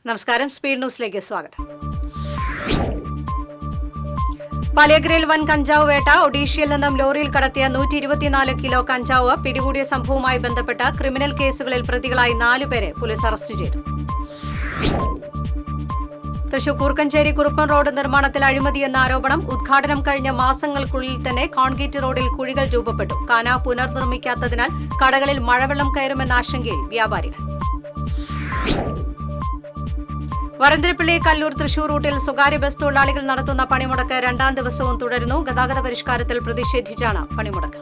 നമസ്കാരം, സ്പീഡ് ന്യൂസിലേക്ക് സ്വാഗതം. പാലിയഗ്രയിൽ വൻ കഞ്ചാവ് വേട്ട. ഒഡീഷയിൽ നിന്നും ലോറിയിൽ കടത്തിയ 124 കിലോ കഞ്ചാവ് പിടികൂടിയ സംഭവവുമായി ബന്ധപ്പെട്ട ക്രിമിനൽ കേസുകളിൽ പ്രതികളായി 4 പേരെ പോലീസ് അറസ്റ്റ് ചെയ്തു. തൃശൂർ കൂർക്കഞ്ചേരി കുറുപ്പൻ റോഡ് നിർമ്മാണത്തിൽ അഴിമതിയെന്ന ആരോപണം. ഉദ്ഘാടനം കഴിഞ്ഞ മാസങ്ങൾക്കുള്ളിൽ തന്നെ കോൺക്രീറ്റ് റോഡിൽ കുഴികൾ രൂപപ്പെട്ടു. കാന പുനർനിർമ്മിക്കാത്തതിനാൽ കടകളിൽ മഴവെള്ളം കയറുമെന്ന ആശങ്കയിൽ വ്യാപാരികൾ. വരന്തരപ്പിള്ളി കല്ലൂർ തൃശൂർ റൂട്ടിൽ സ്വകാര്യ ബസ് തൊഴിലാളികൾ നടത്തുന്ന പണിമുടക്ക് 2ാം ദിവസവും തുടരുന്നു. ഗതാഗത പരിഷ്കാരത്തിൽ പ്രതിഷേധിച്ചാണ് പണിമുടക്ക്.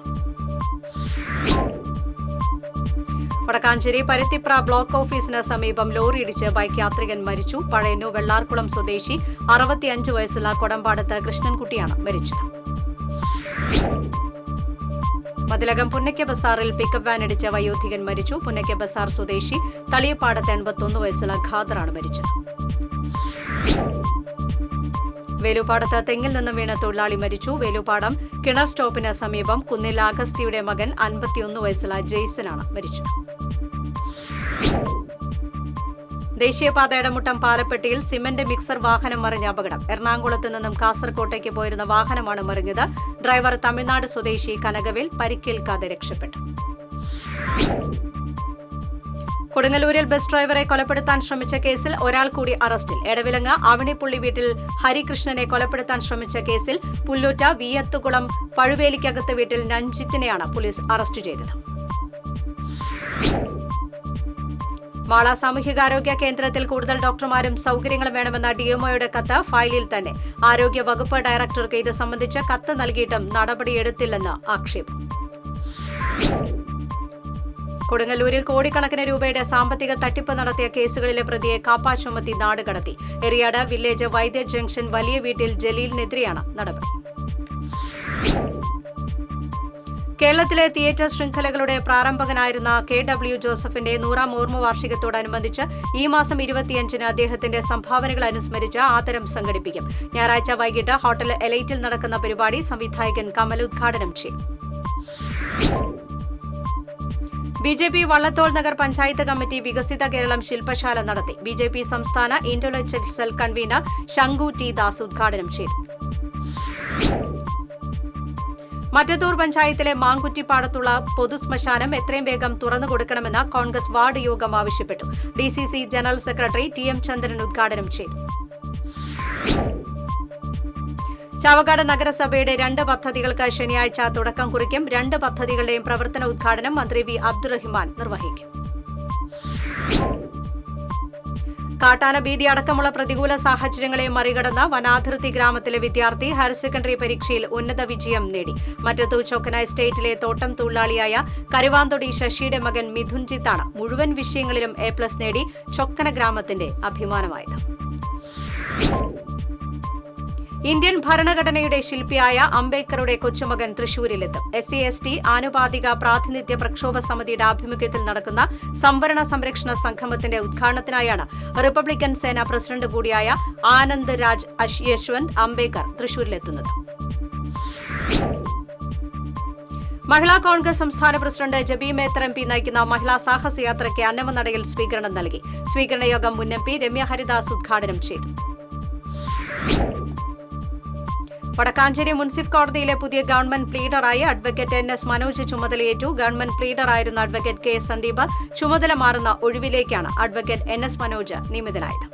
വടക്കാഞ്ചേരി പരുത്തിപ്ര ബ്ലോക്ക് ഓഫീസിന് സമീപം ലോറിയിടിച്ച് ബൈക്ക് യാത്രികൻ മരിച്ചു. പഴയന്നൂർ വെള്ളാർകുളം സ്വദേശി 65 വയസ്സുള്ള കൊടമ്പാടത്ത് കൃഷ്ണൻകുട്ടിയാണ് മരിച്ചത്. മതിലകം പുന്നയ്ക്ക ബസാറിൽ പിക്കപ്പ് വാൻ ഇടിച്ച് വയോധികൻ മരിച്ചു. പുന്നയ്ക്ക ബസാർ സ്വദേശി തളിയപ്പാടത്ത് 81 വയസ്സുള്ള ഖാദറാണ് മരിച്ചത്. വേലുപാടത്ത് തെങ്ങിൽ നിന്നും വീണ തൊഴിലാളി മരിച്ചു. വേലുപാടം കിണർ സ്റ്റോപ്പിന് സമീപം കുന്നിൽ അഗസ്തിയുടെ മകൻ 51 വയസ്സുള്ള ജെയ്സനാണ് മരിച്ചത്. ദേശീയപാത ഇടമുട്ടം പാലപ്പെട്ടിയിൽ സിമന്റ് മിക്സർ വാഹനം മറിഞ്ഞ അപകടം. എറണാകുളത്ത് നിന്നും കാസർകോട്ടേക്ക് പോയിരുന്ന വാഹനമാണ് മറിഞ്ഞത്. ഡ്രൈവർ തമിഴ്നാട് സ്വദേശി കനകവേൽ പരിക്കേൽക്കാതെ രക്ഷപ്പെട്ടു. കൊടുങ്ങല്ലൂരിൽ ബസ് ഡ്രൈവറെ കൊലപ്പെടുത്താൻ ശ്രമിച്ച കേസിൽ ഒരാൾ കൂടി അറസ്റ്റിൽ. എടവിലങ്ങ് അവണിപ്പുള്ളി വീട്ടിൽ ഹരികൃഷ്ണനെ കൊലപ്പെടുത്താൻ ശ്രമിച്ച കേസിൽ പുല്ലൂറ്റ വിയത്തുകുളം പഴുവേലിക്കകത്ത് വീട്ടിൽ നഞ്ജിത്തിനെയാണ് പോലീസ് അറസ്റ്റ് ചെയ്തത്. മാള സാമൂഹികാരോഗ്യ കേന്ദ്രത്തിൽ കൂടുതൽ ഡോക്ടർമാരും സൌകര്യങ്ങളും വേണമെന്ന ഡിഎംഒയുടെ കത്ത് ഫയലിൽ തന്നെ. ആരോഗ്യ വകുപ്പ് ഡയറക്ടർക്ക് ഇത് സംബന്ധിച്ച് കത്ത് നൽകിയിട്ടും നടപടിയെടുത്തില്ലെന്ന് ആക്ഷേപം. കൊടുങ്ങല്ലൂരിൽ കോടിക്കണക്കിന് രൂപയുടെ സാമ്പത്തിക തട്ടിപ്പ് നടത്തിയ കേസുകളിലെ പ്രതിയെ കാപ്പ ചുമത്തി നാടുകടത്തി. എറിയാട് വില്ലേജ് വൈദ്യ ജംഗ്ഷൻ വലിയ വീട്ടിൽ ജലീലിനെതിരെയാണ് നടപടി. കേരളത്തിലെ തിയേറ്റർ ശൃംഖലകളുടെ പ്രാരംഭകനായിരുന്ന KW ജോസഫിന്റെ 100ാം ഓർമ്മ വാർഷികത്തോടനുബന്ധിച്ച് ഈ മാസം 25-ന് അദ്ദേഹത്തിന്റെ സംഭാവനകൾ അനുസ്മരിച്ച് ആദരം സംഘടിപ്പിക്കും. ഞായറാഴ്ച വൈകിട്ട് ഹോട്ടൽ എലൈറ്റിൽ നടക്കുന്ന പരിപാടി സംവിധായകൻ കമൽ ഉദ്ഘാടനം ചെയ്യും. BJP വള്ളത്തോൾ നഗർ പഞ്ചായത്ത് കമ്മിറ്റി വികസിത കേരളം ശില്പശാല നടത്തി. BJP സംസ്ഥാന ഇന്റലക്ച്വൽ സെൽ കൺവീനർ ശങ്കു ടി ദാസ് ഉദ്ഘാടനം ചെയ്തു. മറ്റത്തൂർ പഞ്ചായത്തിലെ മാങ്കുറ്റിപ്പാടത്തുള്ള പൊതുശ്മശാനം എത്രയും വേഗം തുറന്നു കൊടുക്കണമെന്ന് കോൺഗ്രസ് വാർഡ് യോഗം ആവശ്യപ്പെട്ടു. DCC ജനറൽ സെക്രട്ടറി TM ചന്ദ്രൻ ഉദ്ഘാടനം ചെയ്തു. ചാവക്കാട് നഗരസഭയുടെ 2 പദ്ധതികൾക്ക് ശനിയാഴ്ച തുടക്കം കുറിക്കും. 2 പദ്ധതികളുടെയും പ്രവർത്തന ഉദ്ഘാടനം മന്ത്രി V അബ്ദുറഹിമാൻ നിർവഹിക്കും. കാട്ടാന ഭീതി അടക്കമുള്ള പ്രതികൂല സാഹചര്യങ്ങളെ മറികടന്ന വനാതിർത്തി ഗ്രാമത്തിലെ വിദ്യാർത്ഥി ഹയർ സെക്കൻഡറി പരീക്ഷയിൽ ഉന്നത വിജയം നേടി. മറ്റത്തൂർ ചൊക്കന എസ്റ്റേറ്റിലെ തോട്ടം തൊഴിലാളിയായ കരുവാന്തൊടി ശശിയുടെ മകൻ മിഥുൻജിത്താണ് മുഴുവൻ വിഷയങ്ങളിലും A+ നേടി ചൊക്കന ഗ്രാമത്തിന്റെ അഭിമാനമായത്. ഇന്ത്യൻ ഭരണഘടനയുടെ ശില്പിയായ അംബേദ്കറുടെ കൊച്ചുമകൻ തൃശൂരിലെത്തും. SC/ST ആനുപാതിക പ്രാതിനിധ്യ പ്രക്ഷോഭ സമിതിയുടെ ആഭിമുഖ്യത്തിൽ നടക്കുന്ന സംവരണ സംരക്ഷണ സംഗമത്തിന്റെ ഉദ്ഘാടനത്തിനായാണ് റിപ്പബ്ലിക്കൻ സേന പ്രസിഡന്റ് കൂടിയായ ആനന്ദ് രാജ് യശ്വന്ത് അംബേദ്കർ തൃശൂരിലെത്തുന്നത്. മഹിളാ കോൺഗ്രസ് സംസ്ഥാന പ്രസിഡന്റ് ജബി മേത്തർ MP നയിക്കുന്ന മഹിളാ സാഹസയാത്രയ്ക്ക് അന്നമനടയിൽ സ്വീകരണം നൽകി. സ്വീകരണ യോഗം മുൻ MP രമ്യ ഹരിദാസ് ഉദ്ഘാടനം ചെയ്തു. വടക്കാഞ്ചേരി മുൻസിഫ് കോടതിയിലെ പുതിയ ഗവൺമെന്റ് പ്ലീഡറായി അഡ്വക്കേറ്റ് NS മനോജ് ചുമതലയേറ്റു. ഗവൺമെന്റ് പ്ലീഡറായിരുന്ന അഡ്വക്കേറ്റ് K സന്ദീപ് ചുമതല മാറുന്ന ഒഴിവിലേക്കാണ് അഡ്വക്കേറ്റ് NS മനോജ് നിയമിതനായത്.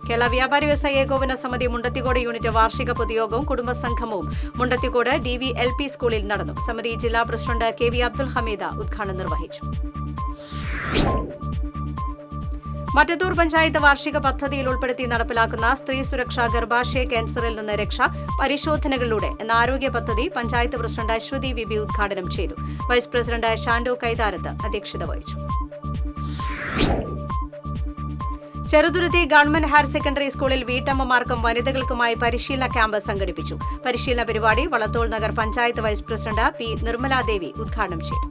കേരള വ്യാപാരി വ്യവസായ ഏകോപന സമിതി മുണ്ടത്തിക്കോട് യൂണിറ്റ് വാർഷിക പൊതുയോഗവും കുടുംബസംഗമവും മുണ്ടത്തിക്കോട് DV LP സ്കൂളിൽ നടന്നു. സമിതി ജില്ലാ പ്രസിഡന്റ് KV അബ്ദുൽ ഹമീദ് ഉദ്ഘാടനം നിർവഹിച്ചു. മറ്റത്തൂർ പഞ്ചായത്ത് വാർഷിക പദ്ധതിയിൽ ഉൾപ്പെടുത്തി നടപ്പിലാക്കുന്ന സ്ത്രീ സുരക്ഷ ഗർഭാശയ ക്യാൻസറിൽ നിന്ന് രക്ഷ പരിശോധനകളിലൂടെ എന്ന ആരോഗ്യ പദ്ധതി പഞ്ചായത്ത് പ്രസിഡന്റ് അശ്വതി വിബി ഉദ്ഘാടനം ചെയ്തു. വൈസ് പ്രസിഡന്റ് ഷാൻഡോ കൈതാരത്ത് അധ്യക്ഷത വഹിച്ചു. ചെറുതുരുത്തി ഗവൺമെന്റ് ഹയർ സെക്കൻഡറി സ്കൂളിൽ വീട്ടമ്മമാർക്കും വനിതകൾക്കുമായി പരിശീലന ക്യാമ്പ് സംഘടിപ്പിച്ചു. പരിശീലന പരിപാടി Vallathol Nagar panchayat vice president P Nirmaladevi ഉദ്ഘാടനം ചെയ്തു.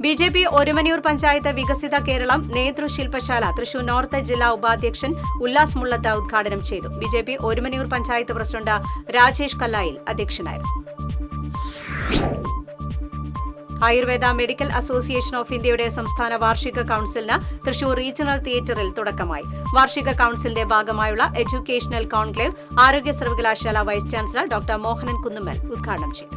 BJP ഒരുമനിയൂർ പഞ്ചായത്ത് വികസിത കേരളം നേതൃശില്പശാല തൃശൂർ നോർത്ത് ജില്ലാ ഉപാധ്യക്ഷൻ ഉല്ലാസ് മുള്ളത്ത് ഉദ്ഘാടനം ചെയ്തു. BJP ഒരുമനിയൂർ പഞ്ചായത്ത് പ്രസിഡന്റ് രാജേഷ് കല്ലായിൽ അധ്യക്ഷനായിരുന്നു. ആയുർവേദ മെഡിക്കൽ അസോസിയേഷൻ ഓഫ് ഇന്ത്യയുടെ സംസ്ഥാന വാർഷിക കൌൺസിലിന് തൃശൂർ റീജിയണൽ തിയേറ്ററിൽ തുടക്കമായി. വാർഷിക കൌൺസിലിന്റെ ഭാഗമായുള്ള എഡ്യൂക്കേഷണൽ കോൺക്ലേവ് ആരോഗ്യ സർവകലാശാല vice chancellor doctor Mohanan Kunnummal ഉദ്ഘാടനം ചെയ്തു.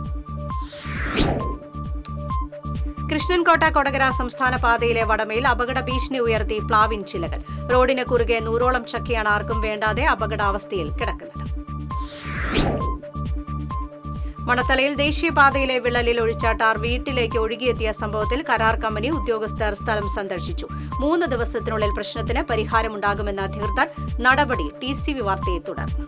കൃഷ്ണൻകോട്ട കൊടകര സംസ്ഥാന പാതയിലെ വടമയിൽ അപകട ഭീഷണി ഉയർത്തി പ്ലാവിൻ ചില്ലകൾ. റോഡിന് കുറുകെ 100ഓളം ചക്കയാണ് ആർക്കും വേണ്ടാതെ അപകടാവസ്ഥയിൽ കിടക്കുന്നത്. മണത്തലയിൽ ദേശീയപാതയിലെ വിള്ളലിൽ ഒഴിച്ച ടാർ വീട്ടിലേക്ക് ഒഴുകിയെത്തിയ സംഭവത്തിൽ കരാർ കമ്പനി ഉദ്യോഗസ്ഥർ സ്ഥലം സന്ദർശിച്ചു. 3 ദിവസത്തിനുള്ളിൽ പ്രശ്നത്തിന് പരിഹാരമുണ്ടാകുമെന്ന അധികൃതർ. നടപടി TCV വാർത്തയെ തുടർന്നു.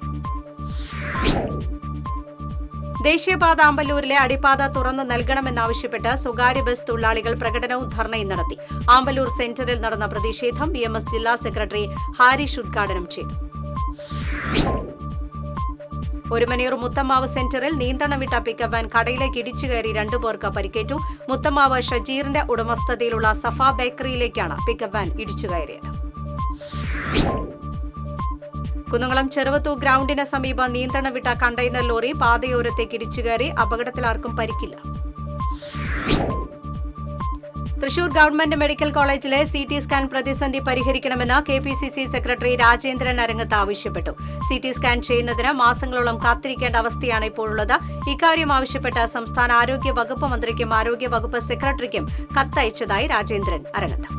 ദേശീയപാത ആമ്പല്ലൂരിലെ അടിപ്പാത തുറന്നു നൽകണമെന്നാവശ്യപ്പെട്ട് സ്വകാര്യ ബസ് തൊഴിലാളികൾ പ്രകടനവും ധർണയും നടത്തി. ആമ്പല്ലൂർ സെന്ററിൽ നടന്ന പ്രതിഷേധം BMS ജില്ലാ സെക്രട്ടറി ഹാരിഷ് ഉദ്ഘാടനം ചെയ്തു. ഒരുമനയൂർ മുത്തമ്മാവ് സെന്ററിൽ നിയന്ത്രണം വിട്ട പിക്കപ്പ് വാൻ കടയിലേക്ക് ഇടിച്ചു കയറി 2 പേർക്ക് പരിക്കേറ്റു. മുത്തമ്മാവ് ഷജീറിന്റെ ഉടമസ്ഥതയിലുള്ള സഫ ബേക്കറിയിലേക്കാണ് പിക്കപ്പ് വാൻ ഇടിച്ചു കയറിയത്. കുന്നംകുളം ചെറുവത്തൂർ ഗ്രൌണ്ടിന് സമീപം നിയന്ത്രണം വിട്ട കണ്ടെയ്നർ ലോറി പാതയോരത്തേക്ക് ഇടിച്ചു കയറി. അപകടത്തിലാർക്കും പരിക്കില്ല. തൃശൂർ ഗവൺമെന്റ് മെഡിക്കൽ കോളേജിലെ CT സ്കാൻ പ്രതിസന്ധി പരിഹരിക്കണമെന്ന് KPCC സെക്രട്ടറി രാജേന്ദ്രൻ അരങ്ങത്ത് ആവശ്യപ്പെട്ടു. CT സ്കാൻ ചെയ്യുന്നതിന് മാസങ്ങളോളം കാത്തിരിക്കേണ്ട അവസ്ഥയാണ് ഇപ്പോഴുള്ളത്. ഇക്കാര്യം ആവശ്യപ്പെട്ട് സംസ്ഥാന ആരോഗ്യ വകുപ്പ് മന്ത്രിക്കും ആരോഗ്യ വകുപ്പ് സെക്രട്ടറിക്കും കത്തയച്ചതായി രാജേന്ദ്രൻ അരങ്ങത്ത്.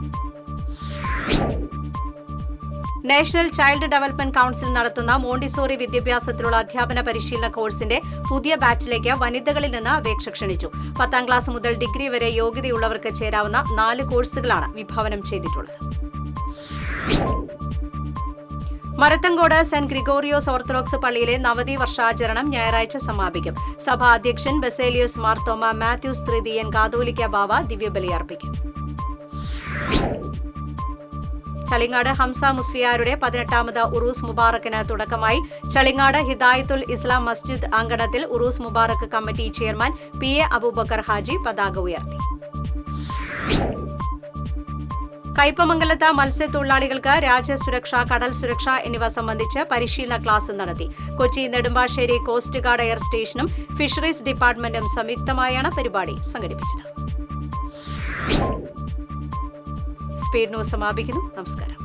നാഷണൽ ചൈൽഡ് ഡെവലപ്മെന്റ് കൌൺസിൽ നടത്തുന്ന മോണ്ടിസോറി വിദ്യാഭ്യാസത്തിലുള്ള അധ്യാപന പരിശീലന കോഴ്സിന്റെ പുതിയ ബാച്ചിലേക്ക് വനിതകളിൽ നിന്ന് അപേക്ഷ ക്ഷണിച്ചു. 10ാം ക്ലാസ് മുതൽ ഡിഗ്രി വരെ യോഗ്യതയുള്ളവർക്ക് ചേരാവുന്ന 4 കോഴ്സുകളാണ് വിഭാവനം ചെയ്തിട്ടുള്ളത്. മരത്തങ്കോട് സെന്റ് ഗ്രിഗോറിയോസ് ഓർത്തഡോക്സ് പള്ളിയിലെ നവതി വർഷാചരണം ഞായറാഴ്ച സമാപിക്കും. സഭാ അധ്യക്ഷൻ ബസേലിയോസ് മാർത്തോമ മാത്യൂസ് തൃതീയൻ കാതോലിക്ക ബാവ ദിവ്യബലി അർപ്പിക്കും. ചളിങ്ങാട് ഹംസ മുസ്ലിയാരുടെ 18ാമത് ഉറൂസ് മുബാറക്കിന് തുടക്കമായി. ചളിങ്ങാട് ഹിദായത്തുൽ ഇസ്ലാം മസ്ജിദ് അങ്കണത്തിൽ Uroos Mubarak committee chairman PA Abubakar Haji പതാക ഉയർത്തി. കയ്പമംഗലത്ത് മത്സ്യത്തൊഴിലാളികൾക്ക് രാജ്യസുരക്ഷ, കടൽ സുരക്ഷ എന്നിവ സംബന്ധിച്ച് പരിശീലന ക്ലാസ് നടത്തി. Kochi Nedumbassery coast guard air സ്റ്റേഷനും ഫിഷറീസ് ഡിപ്പാർട്ട്മെന്റും സംയുക്തമായാണ് പരിപാടി സംഘടിപ്പിച്ചത്. സ്പീഡ് ന്യൂസ് സമാപിക്കുന്നു. നമസ്കാരം.